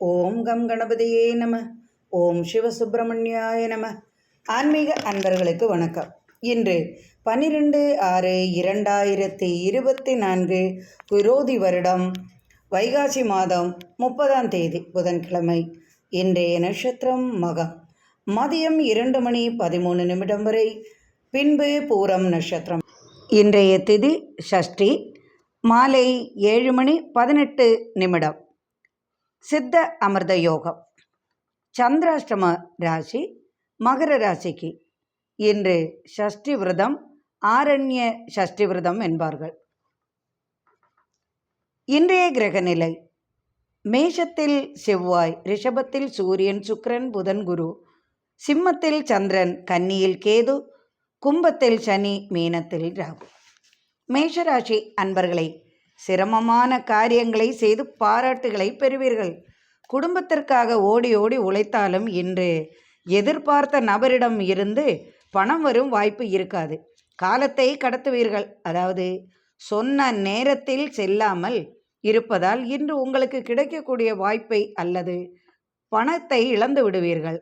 ஓம் come கணபதியே நம. ஓம் சிவசுப்பிரமணியாய நம. ஆன்மீக அன்பர்களுக்கு வணக்கம். இன்று 12/6/2024 குரோதி வருடம் வைகாசி மாதம் 30ஆம் தேதி புதன்கிழமை. இன்றைய நட்சத்திரம் மகம். மதியம் 2:13 வரை, பின்பு பூரம் நட்சத்திரம். இன்றைய திதி ஷஷ்டி. மாலை 7:18 சித்த அமிர்த யோகம். சந்திராஷ்டம ராசி மகர ராசிக்கு இன்று ஷஷ்டி விரதம், ஆரண்ய ஷஷ்டி விரதம் என்பார்கள். இன்றைய கிரக நிலை: மேஷத்தில் செவ்வாய், ரிஷபத்தில் சூரியன், சுக்கிரன், புதன், குரு, சிம்மத்தில் சந்திரன், கன்னியில் கேது, கும்பத்தில் சனி, மீனத்தில் ராகு. மேஷராசி அன்பர்களை, சிரமமான காரியங்களை செய்து பாராட்டுகளை பெறுவீர்கள். குடும்பத்திற்காக ஓடி ஓடி உழைத்தாலும் இன்று எதிர்பார்த்த நபரிடம் இருந்து பணம் வரும் வாய்ப்பு இருக்காது. காலத்தை கடத்துவீர்கள். அதாவது சொன்ன நேரத்தில் செல்லாமல் இருப்பதால் இன்று உங்களுக்கு கிடைக்கக்கூடிய வாய்ப்பை அல்லது பணத்தை இழந்து விடுவீர்கள்.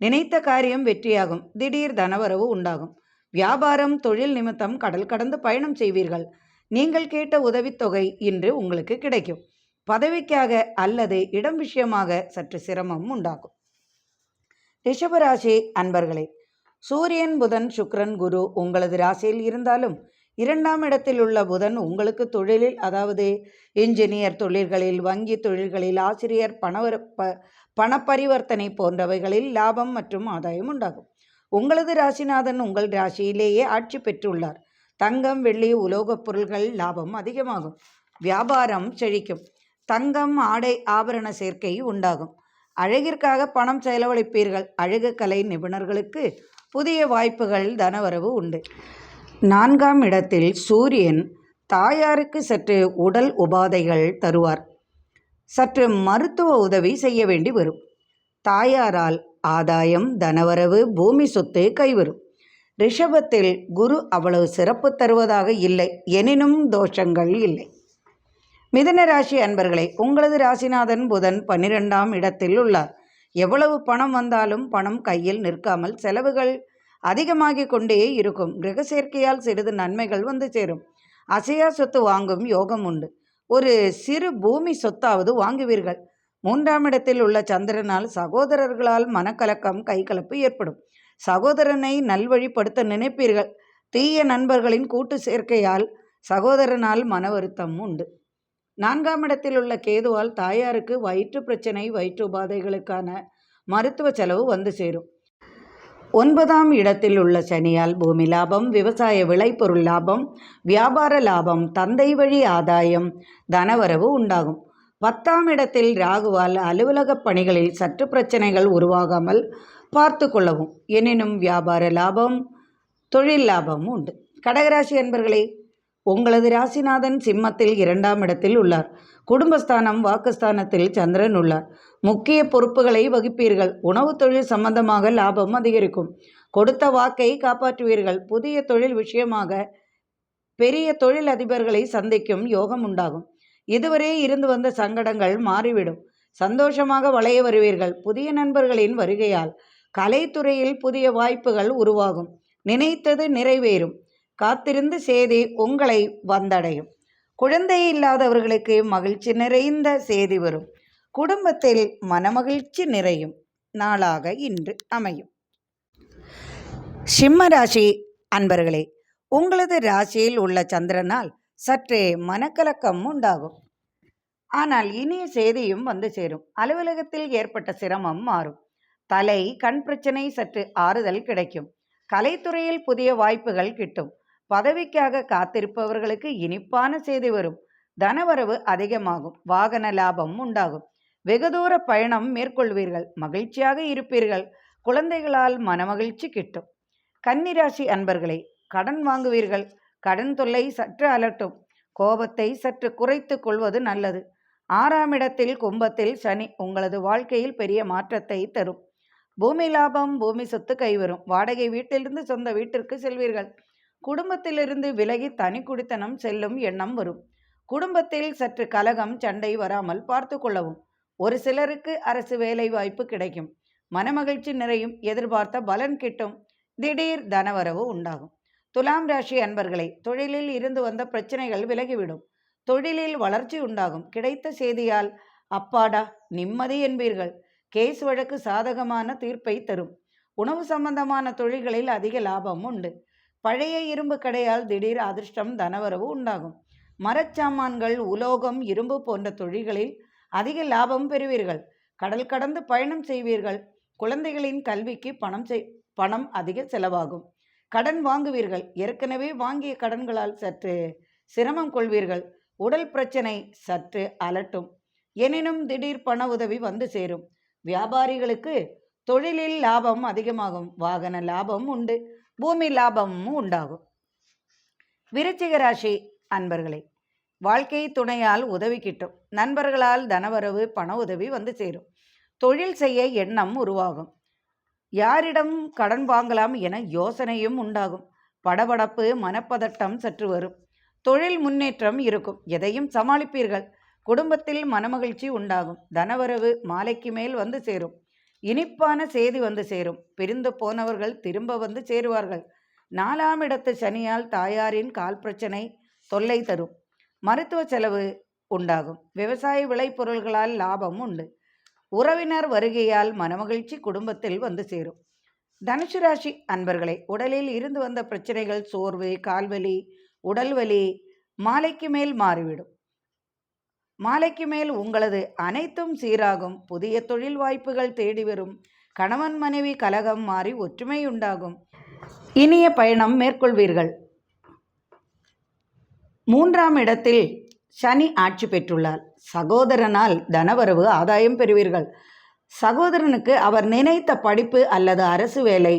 நினைத்த காரியம் வெற்றியாகும். திடீர் தனவரவு உண்டாகும். வியாபாரம், தொழில் நிமித்தம் கடல் கடந்து பயணம் செய்வீர்கள். நீங்கள் கேட்ட உதவித்தொகை இன்று உங்களுக்கு கிடைக்கும். பதவிக்காக அல்லது இடம் விஷயமாக சற்று சிரமம் உண்டாகும். ரிஷபராசி அன்பர்களே, சூரியன், புதன், சுக்கிரன், குரு உங்களது ராசியில் இருந்தாலும் 2ஆம் இடத்தில் உள்ள புதன் உங்களுக்கு தொழிலில், அதாவது இன்ஜினியர் தொழில்களில், வங்கி தொழில்களில், ஆசிரியர், பணப்பரிவர்த்தனை போன்றவைகளில் லாபம் மற்றும் ஆதாயம் உண்டாகும். உங்களது ராசிநாதன் உங்கள் ராசியிலேயே ஆட்சி பெற்றுள்ளார். தங்கம், வெள்ளி, உலோகப் பொருள்கள் லாபம் அதிகமாகும். வியாபாரம் செழிக்கும். தங்கம், ஆடை, ஆபரண சேர்க்கை உண்டாகும். அழகிற்காக பணம் செலவழிப்பீர்கள். அழகு கலை நிபுணர்களுக்கு புதிய வாய்ப்புகள், தனவரவு உண்டு. 4ஆம் இடத்தில் சூரியன் தாயாருக்கு சற்று உடல் உபாதைகள் தருவார். சற்று மருத்துவ உதவி செய்ய வேண்டி வரும். தாயாரால் ஆதாயம், தனவரவு, பூமி சொத்து கைவரும். ரிஷபத்தில் குரு அவ்வளவு சிறப்பு தருவதாக இல்லை, எனினும் தோஷங்கள் இல்லை. மிதுன ராசி அன்பர்களே, உங்களது ராசிநாதன் புதன் 12ஆம் இடத்தில் உள்ளார். எவ்வளவு பணம் வந்தாலும் பணம் கையில் நிற்காமல் செலவுகள் அதிகமாகிக் கொண்டே இருக்கும். கிரக சேர்க்கையால் சிறிது நன்மைகள் வந்து சேரும். அசையா சொத்து வாங்கும் யோகம் உண்டு. ஒரு சிறு பூமி சொத்தாவது வாங்குவீர்கள். 3ஆம் இடத்தில் உள்ள சந்திரனால் சகோதரர்களால் மனக்கலக்கம், கைகலப்பு ஏற்படும். சகோதரனை நல்வழிப்படுத்த நினைப்பீர்கள். தீய நண்பர்களின் கூட்டு சேர்க்கையால் சகோதரனால் மன வருத்தம் உண்டு. 4ஆம் இடத்தில் உள்ள கேதுவால் தாயாருக்கு வயிற்று பிரச்சனை, வயிற்று உபாதைகளுக்கான மருத்துவ செலவு வந்து சேரும். 9ஆம் இடத்தில் உள்ள சனியால் பூமி லாபம், விவசாய விளைபொருள் லாபம், வியாபார லாபம், தந்தை வழி ஆதாயம், தனவரவு உண்டாகும். 10ஆம் இடத்தில் ராகுவால் அலுவலக பணிகளில் சற்று பிரச்சனைகள் உருவாகாமல் பார்த்து கொள்ளவும். எனினும் வியாபார லாபம், தொழில் லாபம் உண்டு. கடகராசி அன்பர்களே, உங்களது ராசிநாதன் சிம்மத்தில் 2ஆம் இடத்தில் உள்ளார். குடும்பஸ்தானம், வாக்குஸ்தானத்தில் சந்திரன் உள்ளார். முக்கிய பொறுப்புகளை வகிப்பீர்கள். உணவு தொழில் சம்பந்தமாக லாபம் அதிகரிக்கும். கொடுத்த வாக்கை காப்பாற்றுவீர்கள். புதிய தொழில் விஷயமாக பெரிய தொழில் அதிபர்களை சந்திக்கும் யோகம் உண்டாகும். இதுவரை இருந்து வந்த சங்கடங்கள் மாறிவிடும். சந்தோஷமாக வளைய வருவீர்கள். புதிய நண்பர்களின் வருகையால் கலைத்துறையில் புதிய வாய்ப்புகள் உருவாகும். நினைத்தது நிறைவேறும். காத்திருந்த செய்தி உங்களை வந்தடையும். குழந்தை இல்லாதவர்களுக்கு மகிழ்ச்சி நிறைந்த செய்தி வரும். குடும்பத்தில் மனமகிழ்ச்சி நிறையும் நாளாக இன்று அமையும். சிம்ம ராசி அன்பர்களே, உங்களது ராசியில் உள்ள சந்திரனால் சற்றே மனக்கலக்கம் உண்டாகும். ஆனால் இனிய செய்தியும் வந்து சேரும். அலுவலகத்தில் ஏற்பட்ட சிரமம் மாறும். தலை, கண் பிரச்சனை சற்று ஆறுதல் கிடைக்கும். கலைத்துறையில் புதிய வாய்ப்புகள் கிட்டும். பதவிக்காக காத்திருப்பவர்களுக்கு இனிப்பான செய்தி வரும். தனவரவு அதிகமாகும். வாகன லாபம் உண்டாகும். வெகு தூர பயணம் மேற்கொள்வீர்கள். மகிழ்ச்சியாக இருப்பீர்கள். குழந்தைகளால் மனமகிழ்ச்சி கிட்டும். கன்னிராசி அன்பர்களே, கடன் வாங்குவீர்கள். கடன் தொல்லை சற்று அலட்டும். கோபத்தை சற்று குறைத்து கொள்வது நல்லது. 6ஆம் இடத்தில் கும்பத்தில் சனி உங்களது வாழ்க்கையில் பெரிய மாற்றத்தை தரும். பூமி லாபம், பூமி சொத்து கைவரும். வாடகை வீட்டிலிருந்து சொந்த வீட்டிற்கு செல்வீர்கள். குடும்பத்திலிருந்து விலகி தனி குடித்தனம் செல்லும் எண்ணம் வரும். குடும்பத்தில் சற்று கலகம், சண்டை வராமல் பார்த்து கொள்ளவும். ஒரு சிலருக்கு அரசு வேலை வாய்ப்பு கிடைக்கும். மனமகிழ்ச்சி நிறையும். எதிர்பார்த்த பலன் கிட்டும். திடீர் தனவரவு உண்டாகும். துலாம் ராசி அன்பர்களே, தொழிலில் இருந்து வந்த பிரச்சனைகள் விலகிவிடும். தொழிலில் வளர்ச்சி உண்டாகும். கிடைத்த செய்தியால் அப்பாடா நிம்மதி என்பீர்கள். கேஸ் வழக்கு சாதகமான தீர்ப்பை தரும். உணவு சம்பந்தமான தொழில்களில் அதிக லாபம் உண்டு. பழைய இரும்பு கடையால் திடீர் அதிர்ஷ்டம் தனவரவு உண்டாகும். மரச்சாமான்கள், உலோகம், இரும்பு போன்ற தொழில்களில் அதிக லாபம் பெறுவீர்கள். கடல் கடந்து பயணம் செய்வீர்கள். குழந்தைகளின் கல்விக்கு பணம் அதிக செலவாகும். கடன் வாங்குவீர்கள். ஏற்கனவே வாங்கிய கடன்களால் சற்று சிரமம் கொள்வீர்கள். உடல் பிரச்சனை சற்று அலட்டும். எனினும் திடீர் பண உதவி வந்து சேரும். வியாபாரிகளுக்கு தொழிலில் லாபம் அதிகமாகும். வாகன லாபம் உண்டு. பூமி லாபமும் உண்டாகும். விருச்சிக ராசி அன்பர்களே, வாழ்க்கை துணையால் உதவி கிட்டும். நண்பர்களால் தனவரவு பண உதவி வந்து சேரும். தொழில் செய்ய எண்ணம் உருவாகும். யாரிடம் கடன் வாங்கலாம் என யோசனையும் உண்டாகும். படபடப்பு, மனப்பதட்டம் சற்று வரும். தொழில் முன்னேற்றம் இருக்கும். எதையும் சமாளிப்பீர்கள். குடும்பத்தில் மனமகிழ்ச்சி உண்டாகும். தனவரவு மாலைக்கு மேல் வந்து சேரும். இனிப்பான செய்தி வந்து சேரும். பிரிந்து போனவர்கள் திரும்ப வந்து சேருவார்கள். 4ஆம் இடத்து சனியால் தாயாரின் கால் பிரச்சனை தொல்லை தரும். மருத்துவ செலவு உண்டாகும். விவசாய விளைபொருள்களால் லாபம் உண்டு. உறவினர் வருகையால் மனமகிழ்ச்சி குடும்பத்தில் வந்து சேரும். தனுசு ராசி அன்பர்களே, உடலில் இருந்து வந்த பிரச்சனைகள், சோர்வு, கால்வலி, உடல்வலி மாலைக்கு மேல் மாறிவிடும். மாலைக்கு மேல் உங்களது அனைத்தும் சீராகும். புதிய தொழில் வாய்ப்புகள் தேடி வரும். கணவன் மனைவி கலகம் மாறி ஒற்றுமை உண்டாகும். இனிய பயணம் மேற்கொள்வீர்கள். 3ஆம் இடத்தில் சனி ஆட்சி பெற்றுள்ளார். சகோதரனால் தனவரவு ஆதாயம் பெறுவீர்கள். சகோதரனுக்கு அவர் நினைத்த படிப்பு அல்லது அரசு வேலை,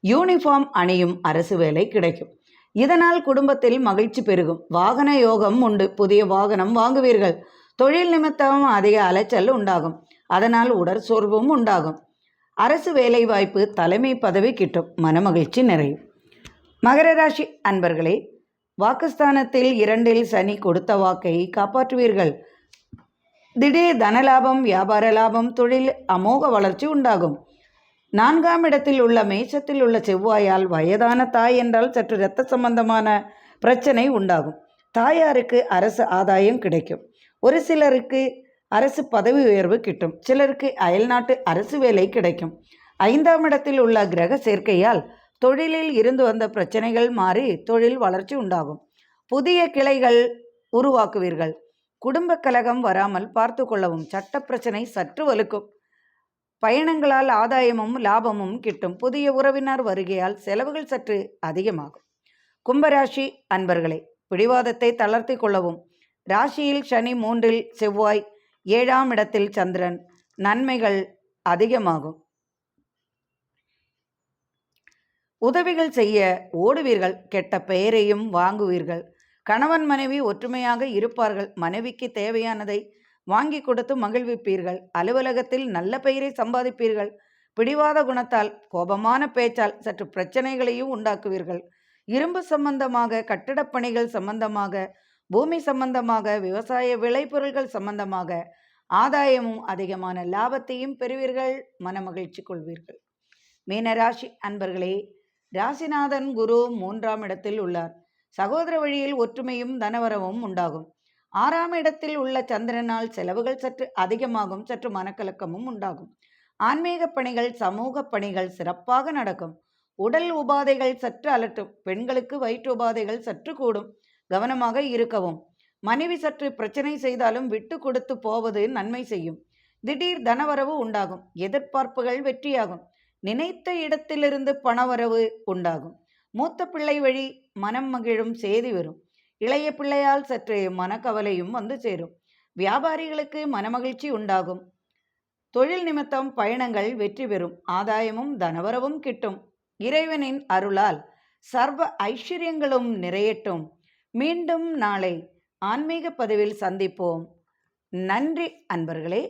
யூனிஃபார்ம் அணியும் அரசு வேலை கிடைக்கும். இதனால் குடும்பத்தில் மகிழ்ச்சி பெருகும். வாகன யோகம் உண்டு. புதிய வாகனம் வாங்குவீர்கள். தொழில் நிமித்தம் அதிக அலைச்சல் உண்டாகும். அதனால் உடற்சோர்வும் உண்டாகும். அரசு வேலை வாய்ப்பு, தலைமை பதவி கிட்டும். மனமகிழ்ச்சி நிறையும். மகர ராசி அன்பர்களே, வாக்குஸ்தானத்தில் 2இல் சனி கொடுத்த வாக்கை காப்பாற்றுவீர்கள். திடீர் தனலாபம், வியாபார லாபம், தொழில் அமோக வளர்ச்சி உண்டாகும். 4ஆம் இடத்தில் உள்ள மேஷத்தில் உள்ள செவ்வாயால் வயதான தாய் என்றால் சற்று இரத்த சம்பந்தமான பிரச்சனை உண்டாகும். தாயாருக்கு அரசு ஆதாயம் கிடைக்கும். ஒரு சிலருக்கு அரசு பதவி உயர்வு கிட்டும். சிலருக்கு அயல்நாட்டு அரசு வேலை கிடைக்கும். 5ஆம் இடத்தில் உள்ள கிரக சேர்க்கையால் தொழிலில் இருந்து வந்த பிரச்சனைகள் மாறி தொழில் வளர்ச்சி உண்டாகும். புதிய கிளைகள் உருவாக்குவீர்கள். குடும்ப கலகம் வராமல் பார்த்து கொள்ளவும். சட்ட பிரச்சனை சற்று வலுக்கும். பயணங்களால் ஆதாயமும் லாபமும் கிட்டும். புதிய உறவினர் வருகையால் செலவுகள் சற்று அதிகமாகும். கும்பராசி அன்பர்களே, பிடிவாதத்தை தளர்த்தி கொள்ளவும். ராசியில் சனி, 3இல் செவ்வாய், 7ஆம் இடத்தில் சந்திரன். நன்மைகள் அதிகமாகும். உதவிகள் செய்ய ஓடுவீர்கள். கெட்ட பெயரையும் வாங்குவீர்கள். கணவன் மனைவி ஒற்றுமையாக இருப்பார்கள். மனைவிக்கு தேவையானதை வாங்கி கொடுத்து மகிழ்விப்பீர்கள். அலுவலகத்தில் நல்ல பெயரை சம்பாதிப்பீர்கள். பிடிவாத குணத்தால், கோபமான பேச்சால் சற்று பிரச்சனைகளையும் உண்டாக்குவீர்கள். இரும்பு சம்பந்தமாக, கட்டிடப் பணிகள் சம்பந்தமாக, பூமி சம்பந்தமாக, விவசாய விளைபொருள்கள் சம்பந்தமாக ஆதாயமும் அதிகமான லாபத்தையும் பெறுவீர்கள். மனமகிழ்ச்சி கொள்வீர்கள். மீனராசி அன்பர்களே, ராசிநாதன் குரு 3ஆம் இடத்தில் உள்ளார். சகோதர வழியில் ஒற்றுமையும் தனவரவும் உண்டாகும். 6ஆம் இடத்தில் உள்ள சந்திரனால் செலவுகள் சற்று அதிகமாகும். சற்று மனக்கலக்கமும் உண்டாகும். ஆன்மீக பணிகள், சமூக பணிகள் சிறப்பாக நடக்கும். உடல் உபாதைகள் சற்று அலட்டும். பெண்களுக்கு வயிற்று உபாதைகள் சற்று கூடும். கவனமாக இருக்கவும். மனைவி சற்று பிரச்சனை செய்தாலும் விட்டு கொடுத்து போவது நன்மை செய்யும். திடீர் தனவரவு உண்டாகும். எதிர்பார்ப்புகள் வெற்றியாகும். நினைத்த இடத்திலிருந்து பணவரவு உண்டாகும். மூத்த பிள்ளை வழி மனம் மகிழும் செய்தி வரும். இளைய பிள்ளையால் சற்று மனக்கவலையும் வந்து சேரும். வியாபாரிகளுக்கு மனமகிழ்ச்சி உண்டாகும். தொழில் நிமித்தம் பயணங்கள் வெற்றி பெறும். ஆதாயமும் தனவரவும் கிட்டும். இறைவனின் அருளால் சர்வ ஐஸ்வர்யங்களும் நிறையட்டும். மீண்டும் நாளை ஆன்மீக பதிவில் சந்திப்போம். நன்றி அன்பர்களே.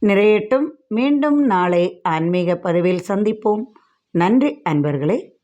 நிறையட்டும். மீண்டும் நாளை ஆன்மீக பதிவில் சந்திப்போம். நன்றி அன்பர்களே.